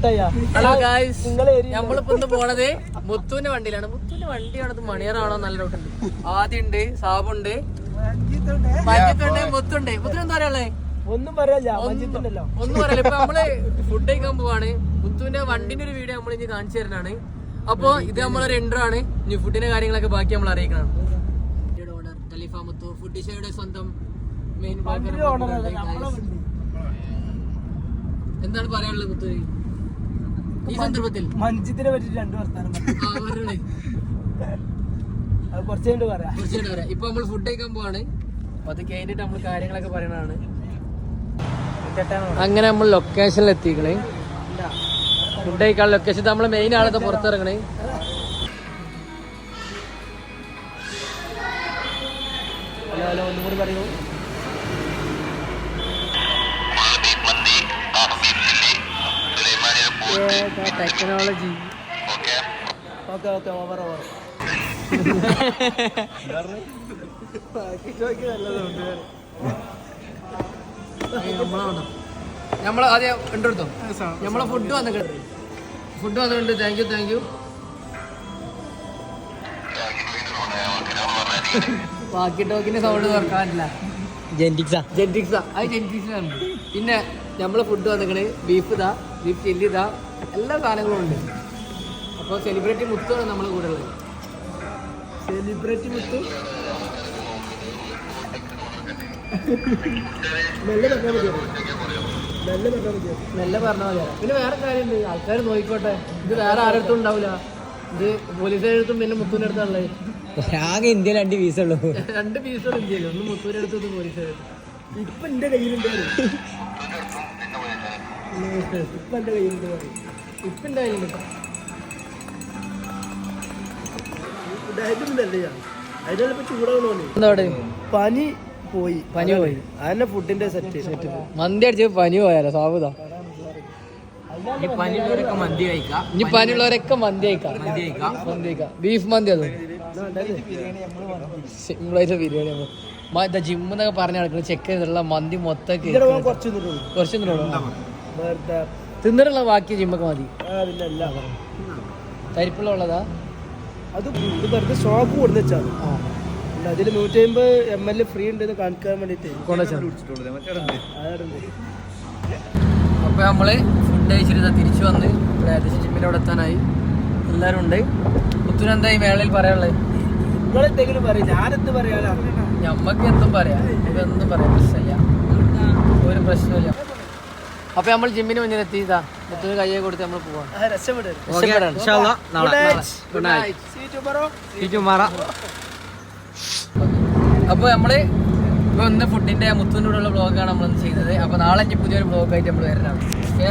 Hello guys, നമ്മളിപ്പോ ഇന്ന് പോണത് മുത്തുവിന്റെ വണ്ടിയിലാണ്. മുത്തുവിന്റെ വണ്ടിയാണത് മണിയറാണോ നല്ല ഡൗട്ടുണ്ട്. ആദ്യം ഉണ്ട്, സാബുണ്ട്, മഞ്ജിത്തുണ്ട്, മുത്തുണ്ട്. മുത്തിന് എന്താ പറയാ? ഒന്നും പറയല്ല. ഇപ്പൊ നമ്മള് ഫുഡ് കഴിക്കാൻ പോവാണ്. മുത്തുവിന്റെ വണ്ടിന്റെ ഒരു വീഡിയോ നമ്മൾ ഇനി കാണിച്ചു തരുന്നതാണ്. അപ്പൊ ഇത് നമ്മളൊരു എൻട്രോ ആണ്. ഇനി ഫുഡിന്റെ കാര്യങ്ങളൊക്കെ ബാക്കി നമ്മൾ അറിയിക്കണം. ഖലീഫ മുത്തു ഫുഡ് ഷോയുടെ സ്വന്തം മെയിൻ. എന്താണ് പറയാനുള്ളത് മുത്തു ഈ സന്ദർഭത്തിൽ? മഞ്ജിത്തിനെ പറ്റി രണ്ടു വർത്താനം കുറച്ചുകൊണ്ട് പറയാം. ഇപ്പൊ നമ്മൾ ഫുഡ് കഴിക്കാൻ പോവാണ്. അത് കഴിഞ്ഞിട്ട് നമ്മൾ കാര്യങ്ങളൊക്കെ പറയണതാണ്. അങ്ങനെ നമ്മൾ ലൊക്കേഷനിൽ എത്തിക്കണേ. ഫുഡ് കഴിക്കാൻ ലൊക്കേഷൻ നമ്മളെ മെയിൻ ആളത്തെ പുറത്തിറങ്ങണേ. ഹലോ, ഒന്നും കൂടി പറയൂ. ടെക്നോളജി ഓവർ നമ്മള് ആദ്യം ഉണ്ടെടുത്തോ. നമ്മളെ ഫുഡ് വന്നിട്ടുണ്ട്. Thank you. ബാക്കി ടോക്കിന്റെ സൗണ്ട് തുറക്കാനില്ല. ജെന്റിക്സാണ്. പിന്നെ നമ്മളെ ഫുഡ് വന്നിക്കണ്. ബീഫ് ചില്ലി എല്ലാ സാധനങ്ങളും ഉണ്ട്. അപ്പോൾ സെലിബ്രിറ്റി മുത്താണ് നമ്മളെ കൂടെ ഉള്ളത്. സെലിബ്രിറ്റി മുത്തു നല്ല പറഞ്ഞാൽ മതിയാ. പിന്നെ വേറെ കാര്യമുണ്ട്, ആൾക്കാർ നോക്കിക്കോട്ടെ. ഇത് വേറെ ആരുടെ ഉണ്ടാവില്ല. ഇത് പോലീസുകാരുടെ അടുത്തും പിന്നെ മുത്തൂൻ്റെ അടുത്താണുള്ളത്. ആകെ ഇന്ത്യയിൽ 2 പീസുള്ളൂ. 2 പീസുകൾ ഇന്ത്യയിൽ, ഒന്ന് മുത്തൂൻ്റെ അടുത്ത്, ഒന്ന് പോലീസുകാരുടെ അടുത്ത്. ഇപ്പൊ എന്റെ കയ്യിലുണ്ട്. അതിനൊക്കെ ചൂടാവണോന്ന്. പനി പോയി അതിന്റെ ഫുഡിന്റെ സെറ്റ് മന്തി അടിച്ച് പനി പോയാലോ സാബുദ. ഇനി പനിയുള്ളവരൊക്കെ മന്തി കഴിക്കാം. ബീഫ് മന്തി. അത് സിമ്പിളായിട്ട് ബിരിയാണി. ജിമ്മ് എന്നൊക്കെ പറഞ്ഞ് നടക്കുന്നത് ചെക്ക് ചെയ്തിട്ടുള്ള മന്തി മൊത്തം കുറച്ച് തിന്നിട്ടുള്ള ബാക്കി ജിമ്മൊക്കെ മതി. തരിപ്പുള്ള ഉള്ളതാ. അത് വെറുതെ ഷോപ്പ് കൊടുത്ത് വെച്ചാണ്. അതിൽ 150 ml ഫ്രീ ഉണ്ടെന്ന് കാണിക്കാൻ വേണ്ടിട്ട്. അപ്പൊ നമ്മള് ഫുഡ് കഴിച്ചിട്ട് തിരിച്ചു വന്ന് ഏകദേശം ജിമ്മിന്റെ അവിടെ എത്താനായി. എല്ലാരും ഉണ്ട്. മുത്തുനെന്താ ഈ മേളയിൽ പറയാനുള്ളത്? നിങ്ങളെന്തെങ്കിലും പറയും, ഞാനെന്ത് പറയാനാ? ഞമ്മക്ക് എന്തും പറയാം, ഇതൊന്നും പറയാം. പ്രശ്നമില്ല, ഒരു പ്രശ്നമില്ല. അപ്പൊ നമ്മൾ ജിമ്മിന് മുന്നിലെത്തി. മുത്തിന് കയ്യെ കൊടുത്ത് നമ്മൾ പോവാം. അപ്പൊ നമ്മള് ഇപ്പൊ ഒന്ന് ഫുഡിന്റെ മുത്തുവിന്റെ കൂടെയുള്ള വ്ളോഗാണ് നമ്മളൊന്ന് ചെയ്തത്. അപ്പൊ നാളെ പുതിയൊരു വ്ളോഗായിട്ട് നമ്മൾ വരുന്നതാണ്. ഓക്കെ,